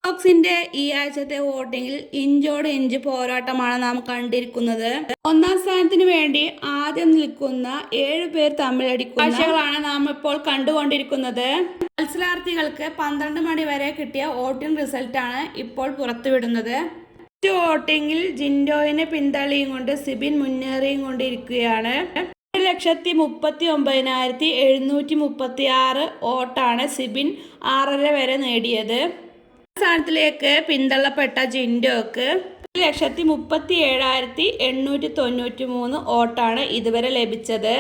ബോക്സിന്റെ ഈ ആഴ്ചത്തെ വോട്ടിംഗിൽ ഇഞ്ചോട് ഇഞ്ച് പോരാട്ടമാണ് നാം കണ്ടിരിക്കുന്നത്. ഒന്നാം സ്ഥാനത്തിന് വേണ്ടി ആദ്യം നിൽക്കുന്ന 7 പേർ തമ്മിലടിക്കുന്ന കാഴ്ചകളാണ് നാം ഇപ്പോൾ കണ്ടുകൊണ്ടിരിക്കുന്നത്. മത്സരാർത്ഥികൾക്ക് 12 മണി വരെ കിട്ടിയ വോട്ടിംഗ് റിസൾട്ടാണ് ഇപ്പോൾ പുറത്തുവിടുന്നത്. വോട്ടിംഗിൽ ജിൻഡോയിനെ പിന്തള്ളിയും കൊണ്ട് സിബിൻ മുന്നേറിയും കൊണ്ടിരിക്കുകയാണ്. 1,39,736 വോട്ടാണ് സിബിൻ 6.5 വരെ നേടിയത്. സ്ഥാനത്തിലേക്ക് പിന്തള്ളപ്പെട്ട ജിൻഡോക്ക് 1,37,893 വോട്ടാണ് ഇതുവരെ ലഭിച്ചത്.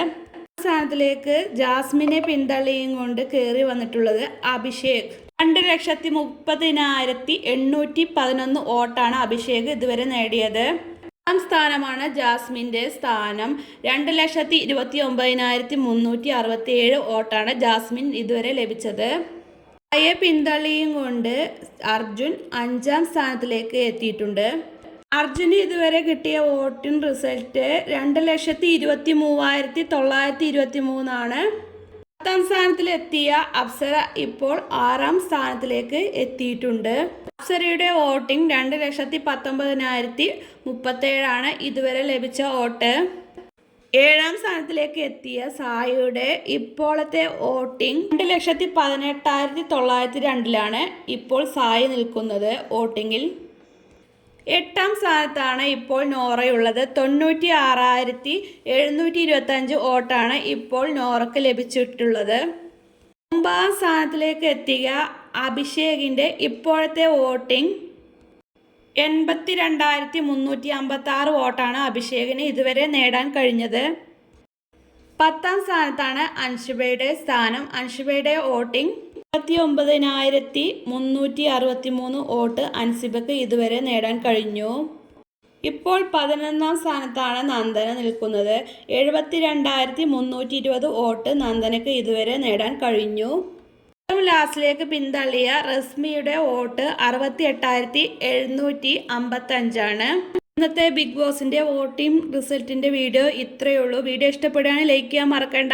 സ്ഥാനത്തിലേക്ക് ജാസ്മിനെ പിന്തള്ളിയും കൊണ്ട് കയറി വന്നിട്ടുള്ളത് അഭിഷേക്. 2,30,811 വോട്ടാണ് അഭിഷേക് ഇതുവരെ നേടിയത്. ഒന്നാം സ്ഥാനമാണ് ജാസ്മിൻ്റെ സ്ഥാനം. 2,29,367 വോട്ടാണ് ജാസ്മിൻ ഇതുവരെ ലഭിച്ചത്. സായിയെ പിന്തള്ളിയും കൊണ്ട് അർജുൻ 5ാം സ്ഥാനത്തിലേക്ക് എത്തിയിട്ടുണ്ട്. അർജുന് ഇതുവരെ കിട്ടിയ വോട്ടിംഗ് റിസൾട്ട് 2,23,923 ആണ്. 10ാം സ്ഥാനത്തിലെത്തിയ അപ്സര ഇപ്പോൾ 6ാം സ്ഥാനത്തിലേക്ക് എത്തിയിട്ടുണ്ട്. അപ്സരയുടെ വോട്ടിംഗ് 2,19,037 ആണ് ഇതുവരെ ലഭിച്ച വോട്ട്. 7ാം സ്ഥാനത്തിലേക്ക് എത്തിയ സായിയുടെ ഇപ്പോഴത്തെ വോട്ടിംഗ് 2,18,902 ഇപ്പോൾ സായി നിൽക്കുന്നത് വോട്ടിങ്ങിൽ. 8ാം സ്ഥാനത്താണ് ഇപ്പോൾ നോറയുള്ളത്. 96,725 വോട്ടാണ് ഇപ്പോൾ നോറയ്ക്ക് ലഭിച്ചിട്ടുള്ളത്. 9ാം സ്ഥാനത്തിലേക്ക് എത്തിയ അഭിഷേകിൻ്റെ ഇപ്പോഴത്തെ വോട്ടിംഗ് 82,356 വോട്ടാണ് അഭിഷേകിന് ഇതുവരെ നേടാൻ കഴിഞ്ഞത്. 10ാം സ്ഥാനത്താണ് അൻഷുബയുടെ സ്ഥാനം. അൻഷുബയുടെ വോട്ടിംഗ് 29,363 വോട്ട് അൻസിബയ്ക്ക് ഇതുവരെ നേടാൻ കഴിഞ്ഞു. ഇപ്പോൾ 11ാം സ്ഥാനത്താണ് നന്ദന നിൽക്കുന്നത്. 72,320 വോട്ട് നന്ദനയ്ക്ക് ഇതുവരെ നേടാൻ കഴിഞ്ഞു. ലാസ്റ്റിലേക്ക് പിന്തള്ളിയ റസ്മിയുടെ വോട്ട് 68,755 ആണ്. ഇന്നത്തെ ബിഗ് ബോസിന്റെ വോട്ടിംഗ് റിസൾട്ടിന്റെ വീഡിയോ ഇത്രയേ ഉള്ളൂ. വീഡിയോ ഇഷ്ടപ്പെടുകയാണെങ്കിൽ ലൈക്ക് ചെയ്യാൻ മറക്കണ്ട.